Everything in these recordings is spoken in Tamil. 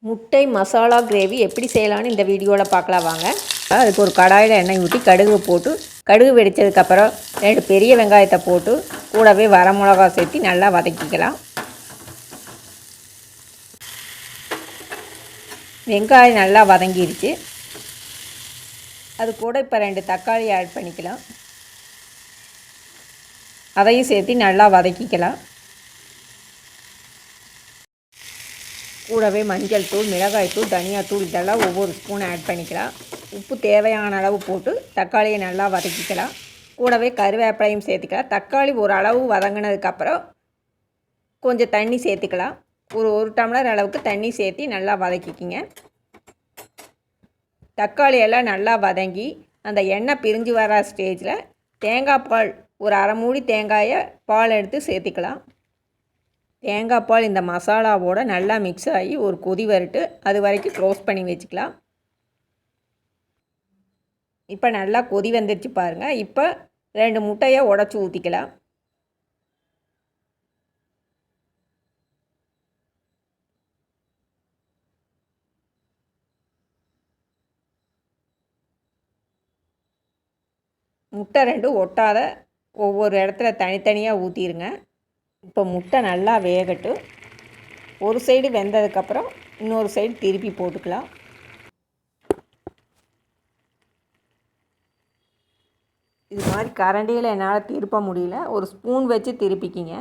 முட்டை மசாலா கிரேவி எப்படி செய்யலான்னு இந்த வீடியோவில் பார்க்கலாம் வாங்க. அதுக்கு ஒரு கடாயில் எண்ணெய் ஊற்றி கடுகு போட்டு கடுகு வெடித்ததுக்கப்புறம் 2 பெரிய வெங்காயத்தை போட்டு கூடவே வரமிளகா சேர்த்து நல்லா வதக்கிக்கலாம். வெங்காயம் நல்லா வதங்கிடுச்சு. அது கூட இப்போ 2 தக்காளி ஆட் பண்ணிக்கலாம். அதையும் சேர்த்து நல்லா வதக்கிக்கலாம். கூடவே மஞ்சள் தூள், மிளகாய் தூள், தனியாத்தூள் இதெல்லாம் ஒவ்வொரு ஸ்பூன் ஆட் பண்ணிக்கலாம். உப்பு தேவையான அளவு போட்டு தக்காளியை நல்லா வதக்கிக்கலாம். கூடவே கருவேப்பிலையும் சேர்த்துக்கலாம். தக்காளி ஒரு அளவு வதங்கினதுக்கப்புறம் கொஞ்சம் தண்ணி சேர்த்துக்கலாம். ஒரு டம்ளர் அளவுக்கு தண்ணி சேர்த்து நல்லா வதக்கிக்கிங்க. தக்காளி எல்லாம் நல்லா வதங்கி அந்த எண்ணெய் பிரிஞ்சு வர ஸ்டேஜில் தேங்காய் பால் ஒரு அரை மூடி தேங்காயை பால் எடுத்து சேர்த்துக்கலாம். தேங்காய் பால் இந்த மசாலாவோடு நல்லா மிக்ஸ் ஆகி ஒரு கொதி வரட்டு, அது வரைக்கும் க்ளோஸ் பண்ணி வச்சுக்கலாம். இப்போ நல்லா கொதி வந்துடுச்சு பாருங்கள். இப்போ 2 முட்டையை உடச்சி ஊற்றிக்கலாம். முட்டை 2 ஒட்டாத ஒவ்வொரு இடத்துல தனித்தனியாக ஊற்றிடுங்க. இப்போ முட்டை நல்லா வேகட்டும். ஒரு சைடு வெந்ததுக்கப்புறம் இன்னொரு சைடு திருப்பி போட்டுக்கலாம். இது மாதிரி கரண்டியில் என்னால் திருப்ப முடியல, ஒரு ஸ்பூன் வச்சு திருப்பிக்கிங்க.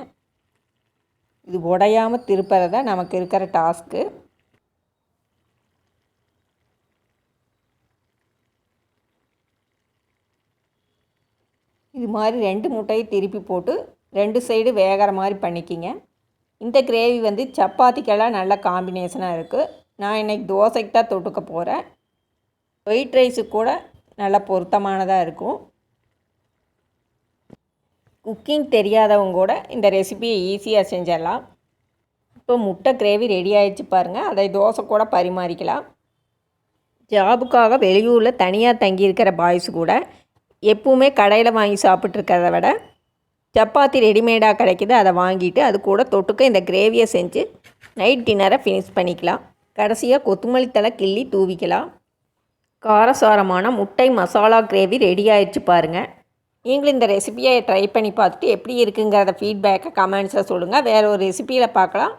இது உடையாமல் திருப்புறது தான் நமக்கு இருக்கிற டாஸ்க்கு. இது மாதிரி 2 முட்டையை திருப்பி போட்டு 2 சைடு வேகிற மாதிரி பண்ணிக்கிங்க. இந்த கிரேவி வந்து சப்பாத்திக்கெல்லாம் நல்ல காம்பினேஷனாக இருக்குது. நான் இன்றைக்கி தோசைக்கு தான் தொட்டுக்க போகிறேன். ஒயிட் ரைஸுக்கு கூட நல்ல பொருத்தமானதாக இருக்கும். குக்கிங் தெரியாதவங்க கூட இந்த ரெசிபியை ஈஸியாக செஞ்சிடலாம். இப்போ முட்டை கிரேவி ரெடி ஆகிடுச்சு பாருங்கள். அதை தோசை கூட பரிமாறிக்கலாம். ஜாபுக்காக வெளியூரில் தனியாக தங்கியிருக்கிற பாய்ஸ் கூட எப்பவுமே கடையில் வாங்கி சாப்பிட்ருக்கிறத விட சப்பாத்தி ரெடிமேடாக கிடைக்கிது, அதை வாங்கிட்டு அது கூட தொட்டுக்க இந்த கிரேவியை செஞ்சு நைட் டின்னரை ஃபினிஷ் பண்ணிக்கலாம். கடைசியாக கொத்தமல்லி தழை கிள்ளி தூவிக்கலாம். காரசாரமான முட்டை மசாலா கிரேவி ரெடி ஆகிடுச்சு பாருங்கள். நீங்களும் இந்த ரெசிபியை ட்ரை பண்ணி பார்த்துட்டு எப்படி இருக்குங்கிறத ஃபீட்பேக்கை கமெண்ட்ஸில் சொல்லுங்கள். வேறு ஒரு ரெசிபியில் பார்க்கலாம்.